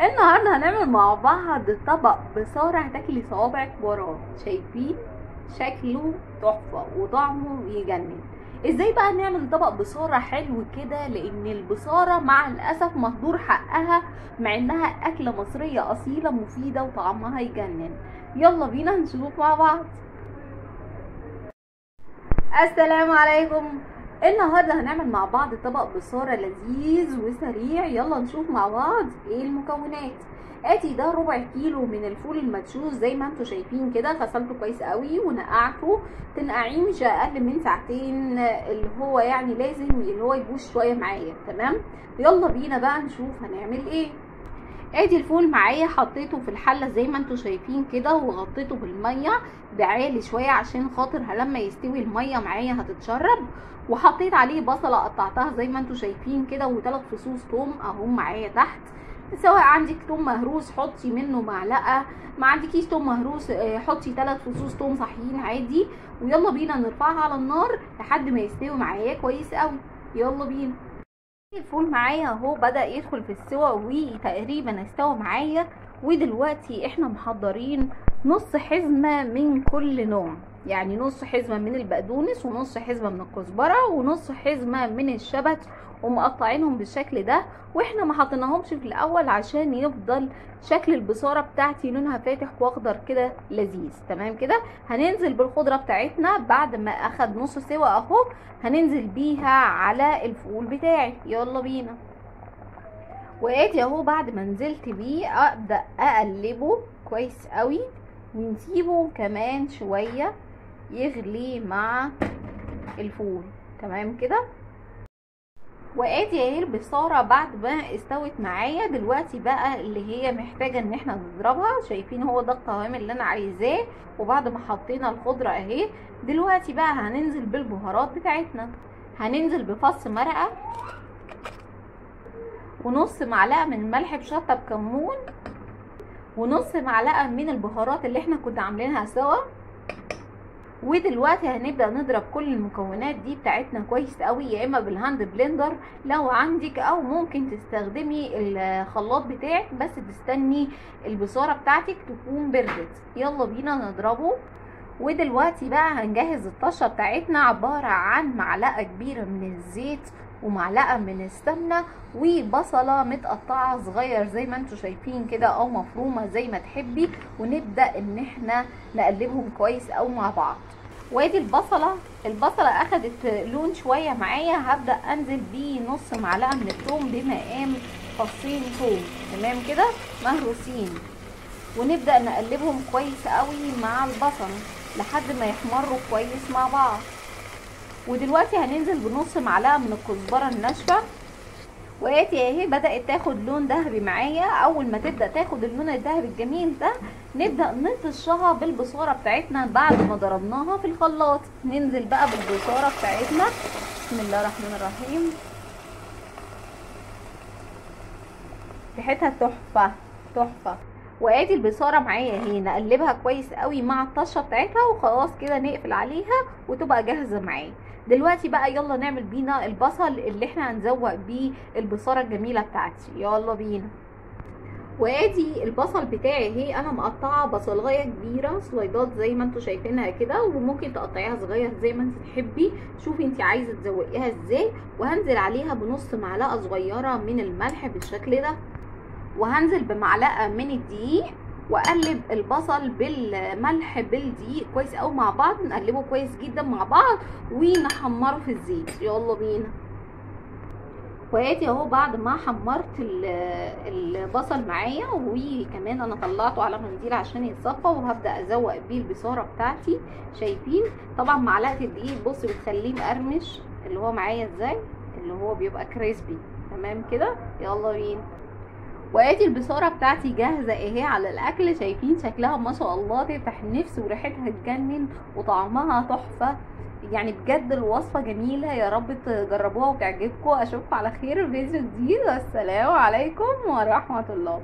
النهارده هنعمل مع بعض طبق بصارة هتاكلي صوابعك وراه. شايفين شكله تحفة وطعمه يجنن. ازاي بقى نعمل طبق بصارة حلو كده؟ لان البصارة مع الاسف مهدور حقها، مع انها اكلة مصرية اصيلة مفيدة وطعمها يجنن. يلا بينا نشوف مع بعض. السلام عليكم. النهارده هنعمل مع بعض طبق بصارة لذيذ وسريع. يلا نشوف مع بعض ايه المكونات. ادي ده ربع كيلو من الفول المدشوش زي ما انتم شايفين كده. غسلته كويس قوي ونقعته تنقعيه مش اقل من ساعتين، اللي هو يعني لازم اللي هو يبوش شويه معايا. تمام، يلا بينا بقى نشوف هنعمل ايه. ادي الفول معايا، حطيته في الحله زي ما انتم شايفين كده وغطيته بالميه بعالي شويه عشان خاطر لما يستوي الميه معايا هتتشرب. وحطيت عليه بصله قطعتها زي ما انتم شايفين كده، وثلاث فصوص توم اهم معايا تحت. سواء عندك توم مهروس حطي منه معلقه، ما عندكيش توم مهروس حطي 3 فصوص توم صحيين عادي. ويلا بينا نرفعها على النار لحد ما يستوي معايا كويس قوي. يلا بينا. الفول معايا اهو بدأ يدخل في السوا وتقريبا استوى معايا. ودلوقتي احنا محضرين نص حزمة من كل نوع، يعني نص حزمة من البقدونس ونص حزمة من الكزبرة ونص حزمة من الشبت، ومقطعينهم بالشكل ده. واحنا ما حطيناهمش في الاول عشان يفضل شكل البصارة بتاعتي لونها فاتح واخضر كده لذيذ. تمام كده. هننزل بالخضرة بتاعتنا بعد ما اخد نص سوا اهو، هننزل بيها على الفول بتاعي. يلا بينا. وادي اهو بعد ما نزلت بيه ابدا اقلبه كويس قوي ونسيبه كمان شويه يغلي مع الفول. تمام كده. وادي اهي البصاره بعد ما استوت معايا دلوقتي بقى اللي هي محتاجه ان احنا نضربها. شايفين هو ده القوام اللي انا عايزاه. وبعد ما حطينا الخضره اهي دلوقتي بقى هننزل بالبهارات بتاعتنا. هننزل بفص مرقه ونص معلقه من ملح بشطه بكمون ونص معلقه من البهارات اللي احنا كنا عاملينها سوا. ودلوقتي هنبدأ نضرب كل المكونات دي بتاعتنا كويس قوي، يا اما بالهاند بلندر لو عندك، او ممكن تستخدمي الخلاط بتاعك بس تستني البصارة بتاعتك تكون بردت. يلا بينا نضربه. ودلوقتي بقى هنجهز الطشة بتاعتنا، عبارة عن معلقة كبيرة من الزيت ومعلقة من السمنة وبصلة متقطعة صغير زي ما انتوا شايفين كده، او مفرومة زي ما تحبي. ونبدأ ان احنا نقلبهم كويس او مع بعض. وادي البصلة اخدت لون شوية معايا، هبدأ انزل بيه نص معلقة من الثوم بمقام فصين ثوم. تمام كده مهروسين. ونبدأ نقلبهم كويس قوي مع البصل لحد ما يحمروا كويس مع بعض. ودلوقتي هننزل بنص معلقه من الكزبره الناشفه. وادي اهي بدات تاخد لون ذهبي معايا. اول ما تبدا تاخد اللون الذهبي الجميل ده نبدا نطشها بالبصاره بتاعتنا بعد ما ضربناها في الخلاط. ننزل بقى بالبصاره بتاعتنا. بسم الله الرحمن الرحيم. ريحتها تحفه تحفه. وادي البصاره معايا اهي، نقلبها كويس قوي مع الطشه بتاعتها وخلاص كده نقفل عليها وتبقى جاهزه معايا. دلوقتي بقى يلا نعمل بينا البصل اللي احنا هنزوق بيه البصاره الجميله بتاعتي. يلا بينا. وادي البصل بتاعي اهي، انا مقطعه بصلايه كبيره سلايدات زي ما انتوا شايفينها كده، وممكن تقطعيها صغير زي ما انت تحبي. شوفي انت عايزه تزوقيها ازاي. وهنزل عليها بنص معلقه صغيره من الملح بالشكل ده، وهنزل بمعلقه من الدقيق، واقلب البصل بالملح بالدقيق كويس قوي مع بعض. نقلبه كويس جدا مع بعض ونحمره في الزيت. يلا بينا. وادي اهو بعد ما حمرت البصل معايا، وكمان انا طلعته على منديل عشان يتصفى، وهبدا ازوق بيه البصاره بتاعتي. شايفين طبعا معلقه الدقيق بصي بتخليه مقرمش اللي هو معايا ازاي، اللي هو بيبقى كريسبي. تمام كده. يلا بينا. وادي البصاره بتاعتي جاهزه اهي على الاكل. شايفين شكلها ما شاء الله تفتح النفس وريحتها تجنن وطعمها تحفه. يعني بجد الوصفه جميله. يا رب تجربوها وتعجبكم. اشوفكم على خير في فيديو جديد. والسلام عليكم ورحمه الله.